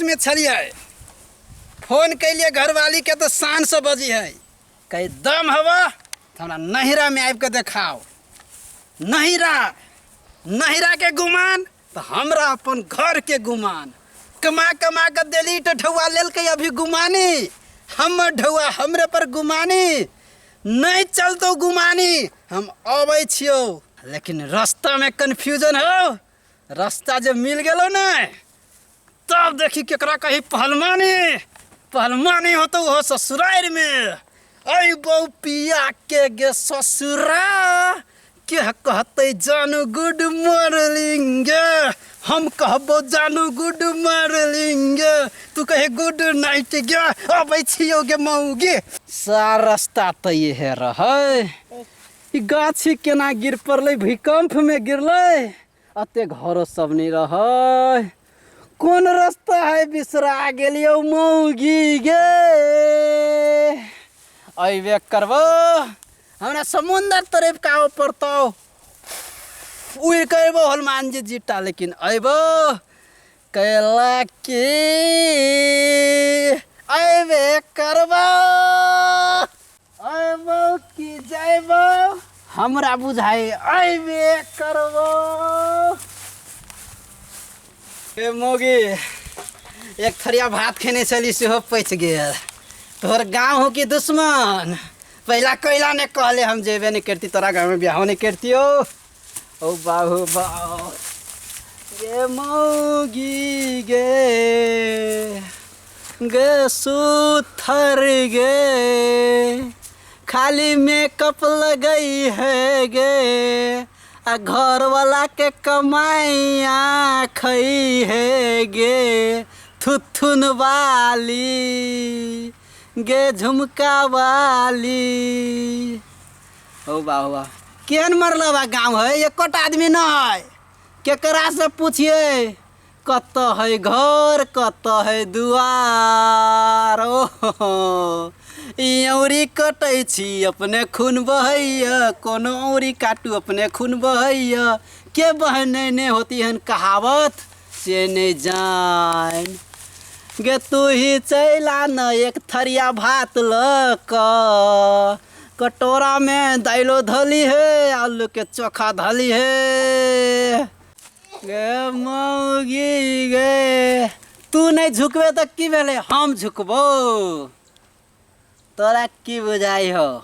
होश में छलिए। फोन कैलिए घरवाली के तो शान से बजी है। कहीं दम हवा तो हमरा नहिरा में आबि के देखाओ। नहिरा नहिरा के गुमान तो हमरा अपन घर के गुमान। कमा कमा के दिली तो ढौआ लेल के अभी गुमानी। हम ढौआ हमरे पर गुमानी नहीं चलतो गुमानी। हम अबै छियो लेकिन रास्ता में कन्फ्यूजन हो। रास्ता जब मिल गेलो ना तब देखी केकरा कही पहलवानी। पहलवानी हो तो हो ससुराल में। ऐ बौ पिया के गे ससुरा के कहते जानू गुड मॉर्निंग। हम कहबो जानू गुड मॉर्निंग तू कहे गुड नाइट गे। अबै छियो गे मौगी। सारा रास्ता तो ये है रहे। ई गाछी केना गिर पड़ले भूकंप में गिरले। अते घरो सब नहीं रहे। कौन रास्ता है बिसरा गेलियो मौगी गे। अइबे करबो हमरा समुंदर तरफ का पड़तो। उड़ करबो हनुमान जी जीटा लेकिन अइबो कैला की अइबे करबो। अइबो की जाइबो हमरा बुझाई अइबे करबो। ए मोगी एक थरिया भात खेने चली से हो पैच गेल। तोहर गाँव हो कि दुश्मन। पहला कैला ने कहले हम जेबे नहीं करती तोरा गाँव में ब्याह नहीं करती हो। ओ बाहू बाओ गे मौगी गे गे सुथर गे खाली मेकअप लगई है गे। आ घर वाला के कमाइया खई है गे। थुथुन वाली गे झुमका वाली। ओ बाहुआ केन मरल बा गाँव है एक आदमी न है। केकरा से पूछिए कत है घर कत है दुआर। ओ औरी कटै छी अपने खून बहैया कोनो औरी काटू अपने खून बहैया। के बहने ने होती हन कहावत से नहीं जान। गे तू ही चला न एक थरिया भात लक। कटोरा में दाइलो धली है आलू के चोखा धली है। गे मौगी गे तू नहीं झुकबे तो की भेले हम झुकबो। तोरा की बुझाई हो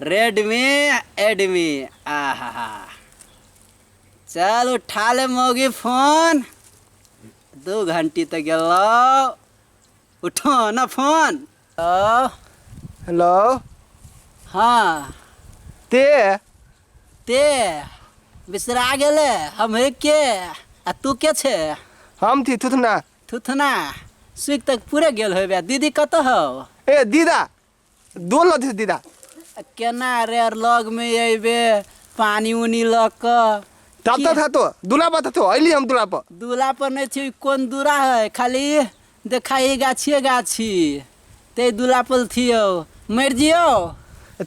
रेडमी एडमी। आहा चल उठा ले मौगी फोन। 2 घंटी तो गेलो उठो ना फोन। हेलो हाँ ते बिसरा गेले हम के। आ तू के छे। हम थी थुथना थुथना सुख तक पूरे गेल हो। दीदी कत हो। ए दीदा दोल थी दीदा केना रे लग में अबे पानी उनी लक। तब तो था तो दूल्हा पर था अली हम दूल्हा पर। दूल्हा पर नहीं थी कौन दूरा है खाली देखाई गाछी गाछी ते दूल्हा पर थियो मर जियो।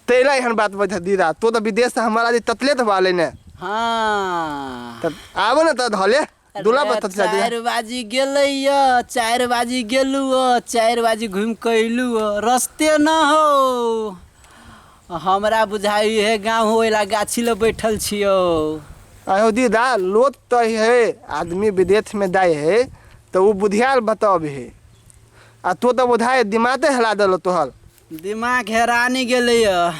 तेरा एहन बात बता दीदा तो विदेश से हमारा जी ततले तो वाले ने। हाँ तब आबो ना तो धले दूल्हा पर तत 4 बाजी गेलैया 4 बाजी गेलू 4 बाजी घूम के अइलू रस्ते न हो। हमरा बुझाई है गाँव होइला गाछी ले बैठल छियो। आयो दीदा लोत तो है आदमी विदेश में दाए है तो वो बुधियाल बताब है। आ तो बुझाए दिमागे हिला दलो तोहर। दिमाग हेरानी गेलैया।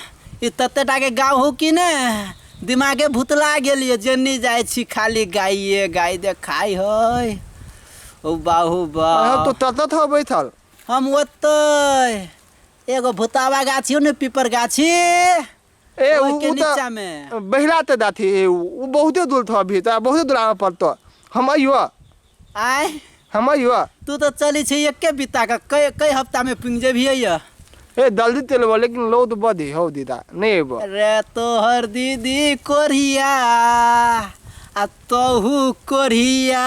ई तत्तेटा के गाँव हो कि ने दिमागे भुतला गेलिए। जन्नी जाए छी खाली गाइए गाय देखाई है। ओ बाहू बा तो तत हो बैठल। हम ओतै एगो भुतावा गाछी हो ने पीपर गाछी ए के उ नीचा में बहिला ते दाथी वो बहुते दूर था अभी तो बहुते दूर आवे पड़तो। हम आइयो आय हम आइयो तू तो चली छी एके बिता का कई हफ्ता में पिंग जे भी है। ए जल्दी तेलबो लेकिन लो तो बदी हो दीदा नहीं एबो। रे तोहर दीदी कोरिया आ तोहू कोरिया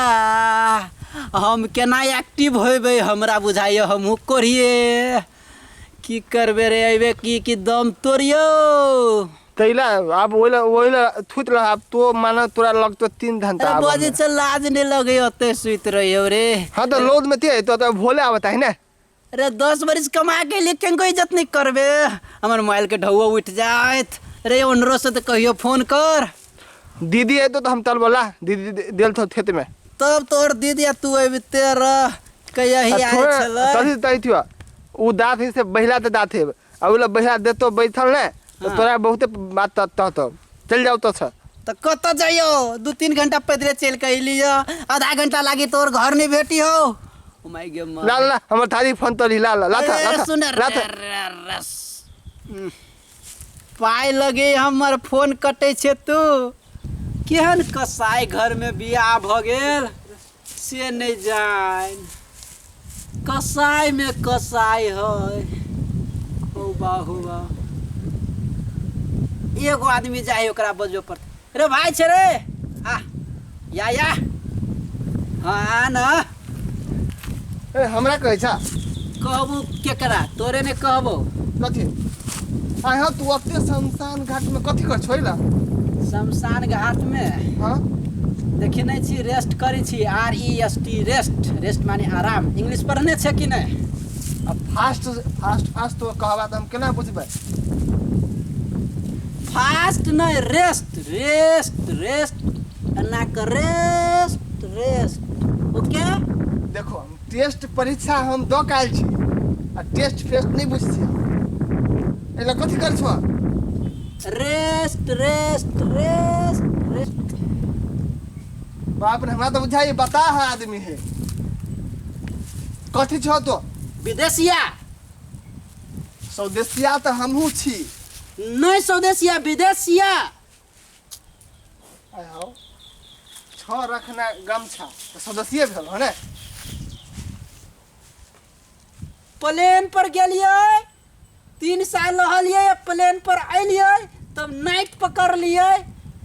हम केना एक्टिव होबे हमरा बुझाइए हमहू कोरिए। की करबे रे अइबे की दम तोड़ियो। तैला अब ओइला थुत रह अब तो मानो तोरा लगतो 3 घंटा अरे अब बजे चल लाज नहीं लगे होते सुत रही हो रे। हाँ तो लोद में थे तो भोले आवता है ना। अरे 10 बरिस कमा के लिए केंको इज्जत नहीं करबे। हमार मोबाइल के ढौआ उठ जात। रे उनरो से तो कहियो फोन कर। दीदी है तो हम तल बोला दीदी दिल तो खेत में तब तोर दीदी तू अभी तेरा कहिया ही आए चल। तभी तई थियो उ दात ही से बहिला ते दात है अगला बहिला दे तो बैठल ने तो तोरा बहुते बात तो चल जाओ तो तो कत जाइयो 2-3 घंटा पैदले चल के लियो। आधा घंटा लागी तोर घर नहीं भेटी हो। ओ माय गॉड ला ला हमर थारी फोन तो ला ला था सुन पाई लगे हमर फोन कटे छे तू केहन कसाई घर में बियाह भ गेल से नहीं जान। कसाई में कसाई है हो बा एगो आदमी जाए ओकरा बजबे पड़ते। रे भाई छे रे आ या हाँ ना ए हमरा कहै छा कहबू केकरा तोरे ने कहबो कथि आय हो तू अपने शमशान घाट में कथि कर छोइला शमशान घाट में। हां देखि नहीं छी रेस्ट करी छी REST रेस्ट माने आराम। इंग्लिश पढ़ने छे कि नहीं? अब फास्ट तो कहबा त हम केना बुझबै। फास्ट नहीं रेस्ट ना कर रेस्ट ओके। देखो हम टेस्ट परीक्षा हम दो काल छी आ टेस्ट फेस्ट नहीं बुझछि एला कथि कर छो रेस्ट बाप रे हमरा तो बुझाई बता है आदमी है कथि छो तो विदेशिया स्वदेशिया तो हमहू छी नहीं स्वदेशिया विदेशिया। आय हो छ रखना गमछा तो स्वदेशिये भेल हो ने। प्लेन पर गेलिए 3 साल रहलिए प्लेन पर अलिए तब नाइट पकड़ लिए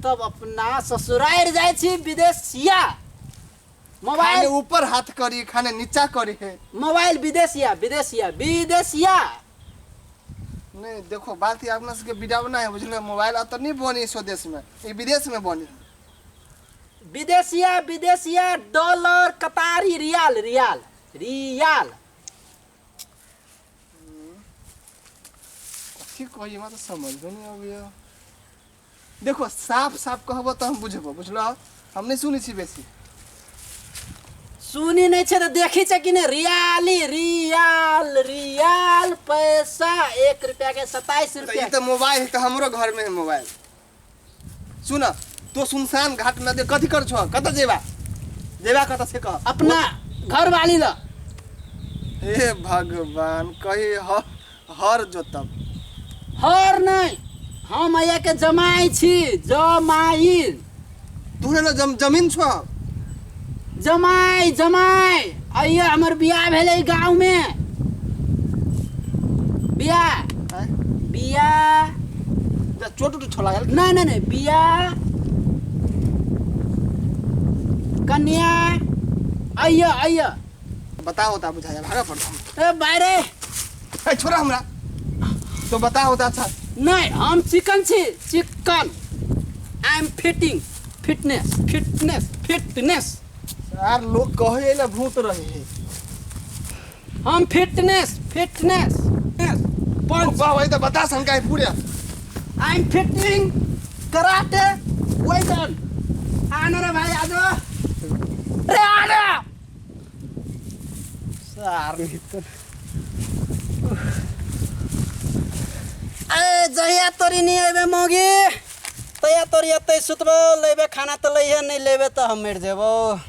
तब अपना ससुराल जाए छी विदेशिया। मोबाइल ऊपर हाथ करी खाने नीचा करी है मोबाइल विदेशिया नहीं। देखो बात ही अपना सबके बिडावना है बुझले मोबाइल अत नहीं बनी स्वदेश में ये विदेश में बनी विदेशिया डॉलर कतारी रियाल ठीक कहिए मैं तो समझ में नहीं आबियो। देखो साफ कहबो तो हम बुझबो बुझलो हम नहीं सुनी छी बेसी सुनी नहीं छे तो देखी छे कि नहीं रियाल पैसा 1 रुपया के 27 रुपया। ये तो मोबाइल है तो हमरो घर में है मोबाइल। सुन तो सुनसान घाट में दे कथि कर छो कत जेबा कत से कह अपना घर वाली ला। हे भगवान कही हर जोतब हर नहीं हम आया के जमाई छी जमाई तूने ना जमीन छो जमाई आइया हमर बियाह भेले गांव में बियाह चोट छोला गेल नहीं बियाह कन्या आइया बताओ ता बुझाया भागा पड़ता ए बाहरे छोरा हमरा तो बताओ ता अच्छा नहीं हम चिकन आई एम फिटनेस यार लोग कहे ना भूत रहे हैं हम फिटनेस वही तो बता शंका है पूरे आई एम फिटिंग कराटे वेटन आना रे भाई आजो रे आना सार ए जहिया तोरी नहीं आबे मोगी तया तोरी अतै सुतबो लेबे खाना तो लइहे नहीं लेबे तो हम मर जेबो।